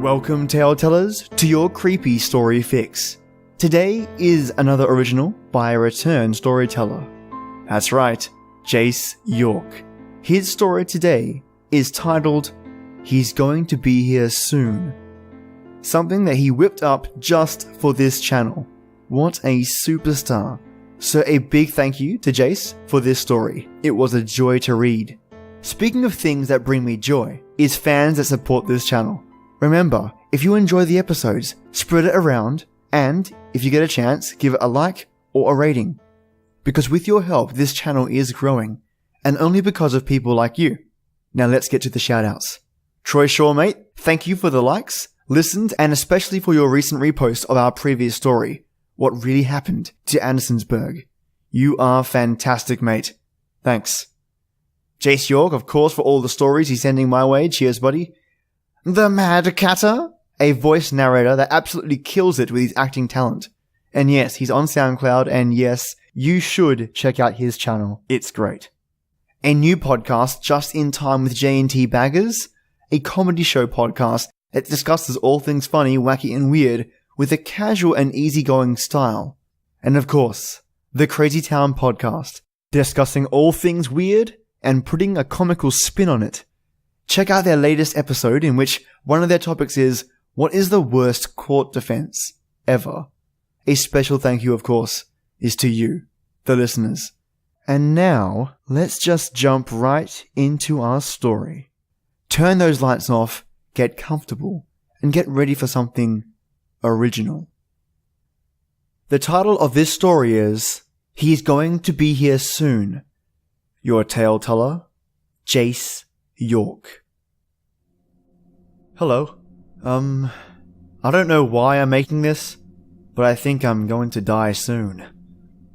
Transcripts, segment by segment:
Welcome, tale tellers, to your creepy story fix. Today is another original by a return storyteller. That's right, Jayce York. His story today is titled, He's Going to Be Here Soon. Something that he whipped up just for this channel. What a superstar. So a big thank you to Jayce for this story. It was a joy to read. Speaking of things that bring me joy, is fans that support this channel. Remember, if you enjoy the episodes, spread it around, and if you get a chance, give it a like or a rating. Because with your help, this channel is growing, and only because of people like you. Now let's get to the shoutouts. Troy Shaw, mate, thank you for the likes, listened, and especially for your recent repost of our previous story, What Really Happened to Andersonsburg. You are fantastic, mate. Thanks. Jayce York, of course, for all the stories he's sending my way. Cheers, buddy. The Mad Catter, a voice narrator that absolutely kills it with his acting talent. And yes, he's on SoundCloud, and yes, you should check out his channel. It's great. A new podcast just in time with J&T Baggers, a comedy show podcast that discusses all things funny, wacky, and weird with a casual and easygoing style. And of course, the Crazy Town podcast, discussing all things weird and putting a comical spin on it. Check out their latest episode in which one of their topics is, what is the worst court defense ever? A special thank you, of course, is to you, the listeners. And now, let's just jump right into our story. Turn those lights off, get comfortable, and get ready for something original. The title of this story is, He's Going to Be Here Soon. Your tale teller, Jayce York. Hello. I don't know why I'm making this, but I think I'm going to die soon.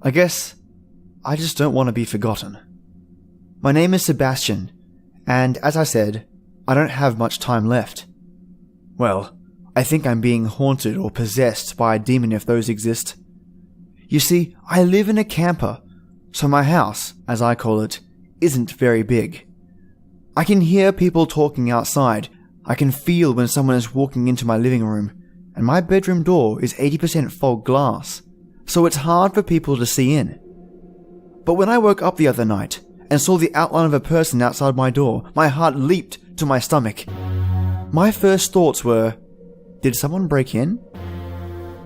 I guess I just don't want to be forgotten. My name is Sebastian, and as I said, I don't have much time left. Well, I think I'm being haunted or possessed by a demon if those exist. You see, I live in a camper, so my house, as I call it, isn't very big. I can hear people talking outside. I can feel when someone is walking into my living room, and my bedroom door is 80% fog glass, so it's hard for people to see in. But when I woke up the other night and saw the outline of a person outside my door, my heart leaped to my stomach. My first thoughts were, did someone break in?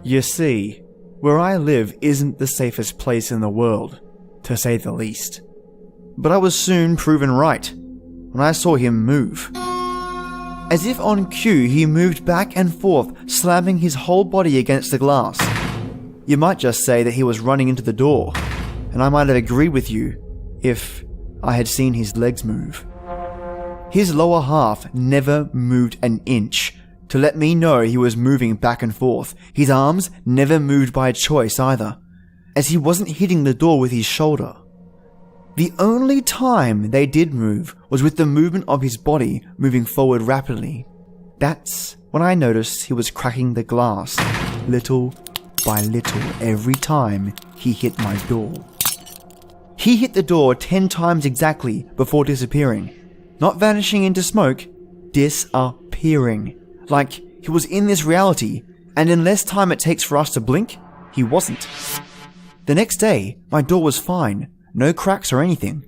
You see, where I live isn't the safest place in the world, to say the least. But I was soon proven right when I saw him move. As if on cue, he moved back and forth, slamming his whole body against the glass. You might just say that he was running into the door, and I might have agreed with you if I had seen his legs move. His lower half never moved an inch to let me know he was moving back and forth. His arms never moved by choice either, as he wasn't hitting the door with his shoulder. The only time they did move was with the movement of his body moving forward rapidly. That's when I noticed he was cracking the glass, little by little, every time he hit my door. He hit the door 10 times exactly before disappearing. Not vanishing into smoke, disappearing. Like he was in this reality, and in less time it takes for us to blink, he wasn't. The next day, my door was fine. No cracks or anything.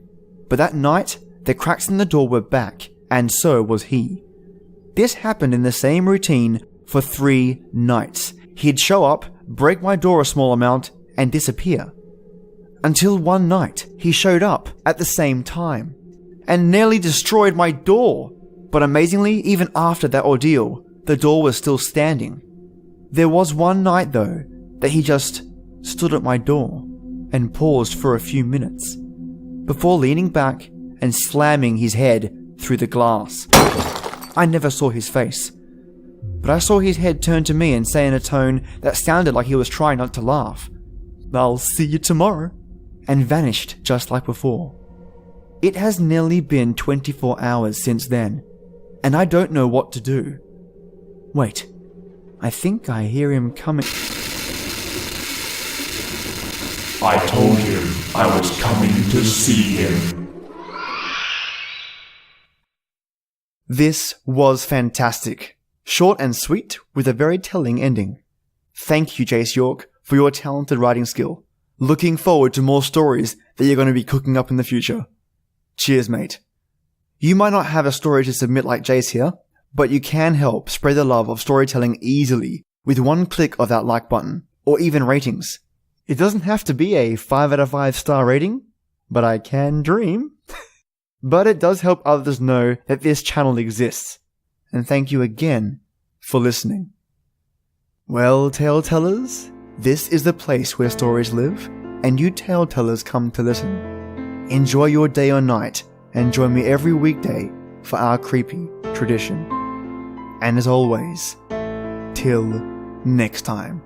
But that night, the cracks in the door were back, and so was he. This happened in the same routine for 3 nights. He'd show up, break my door a small amount, and disappear. Until one night, he showed up at the same time, and nearly destroyed my door. But amazingly, even after that ordeal, the door was still standing. There was one night though, that he just stood at my door and paused for a few minutes, before leaning back and slamming his head through the glass. I never saw his face, but I saw his head turn to me and say in a tone that sounded like he was trying not to laugh, "I'll see you tomorrow," and vanished just like before. It has nearly been 24 hours since then, and I don't know what to do. Wait, I think I hear him coming. I told him I was coming to see him. This was fantastic. Short and sweet, with a very telling ending. Thank you, Jayce York, for your talented writing skill. Looking forward to more stories that you're going to be cooking up in the future. Cheers, mate. You might not have a story to submit like Jayce here, but you can help spread the love of storytelling easily with one click of that like button, or even ratings. It doesn't have to be a 5 out of 5 star rating, but I can dream. But it does help others know that this channel exists. And thank you again for listening. Well, tale tellers, this is the place where stories live, and you tale tellers come to listen. Enjoy your day or night, and join me every weekday for our creepy tradition. And as always, till next time.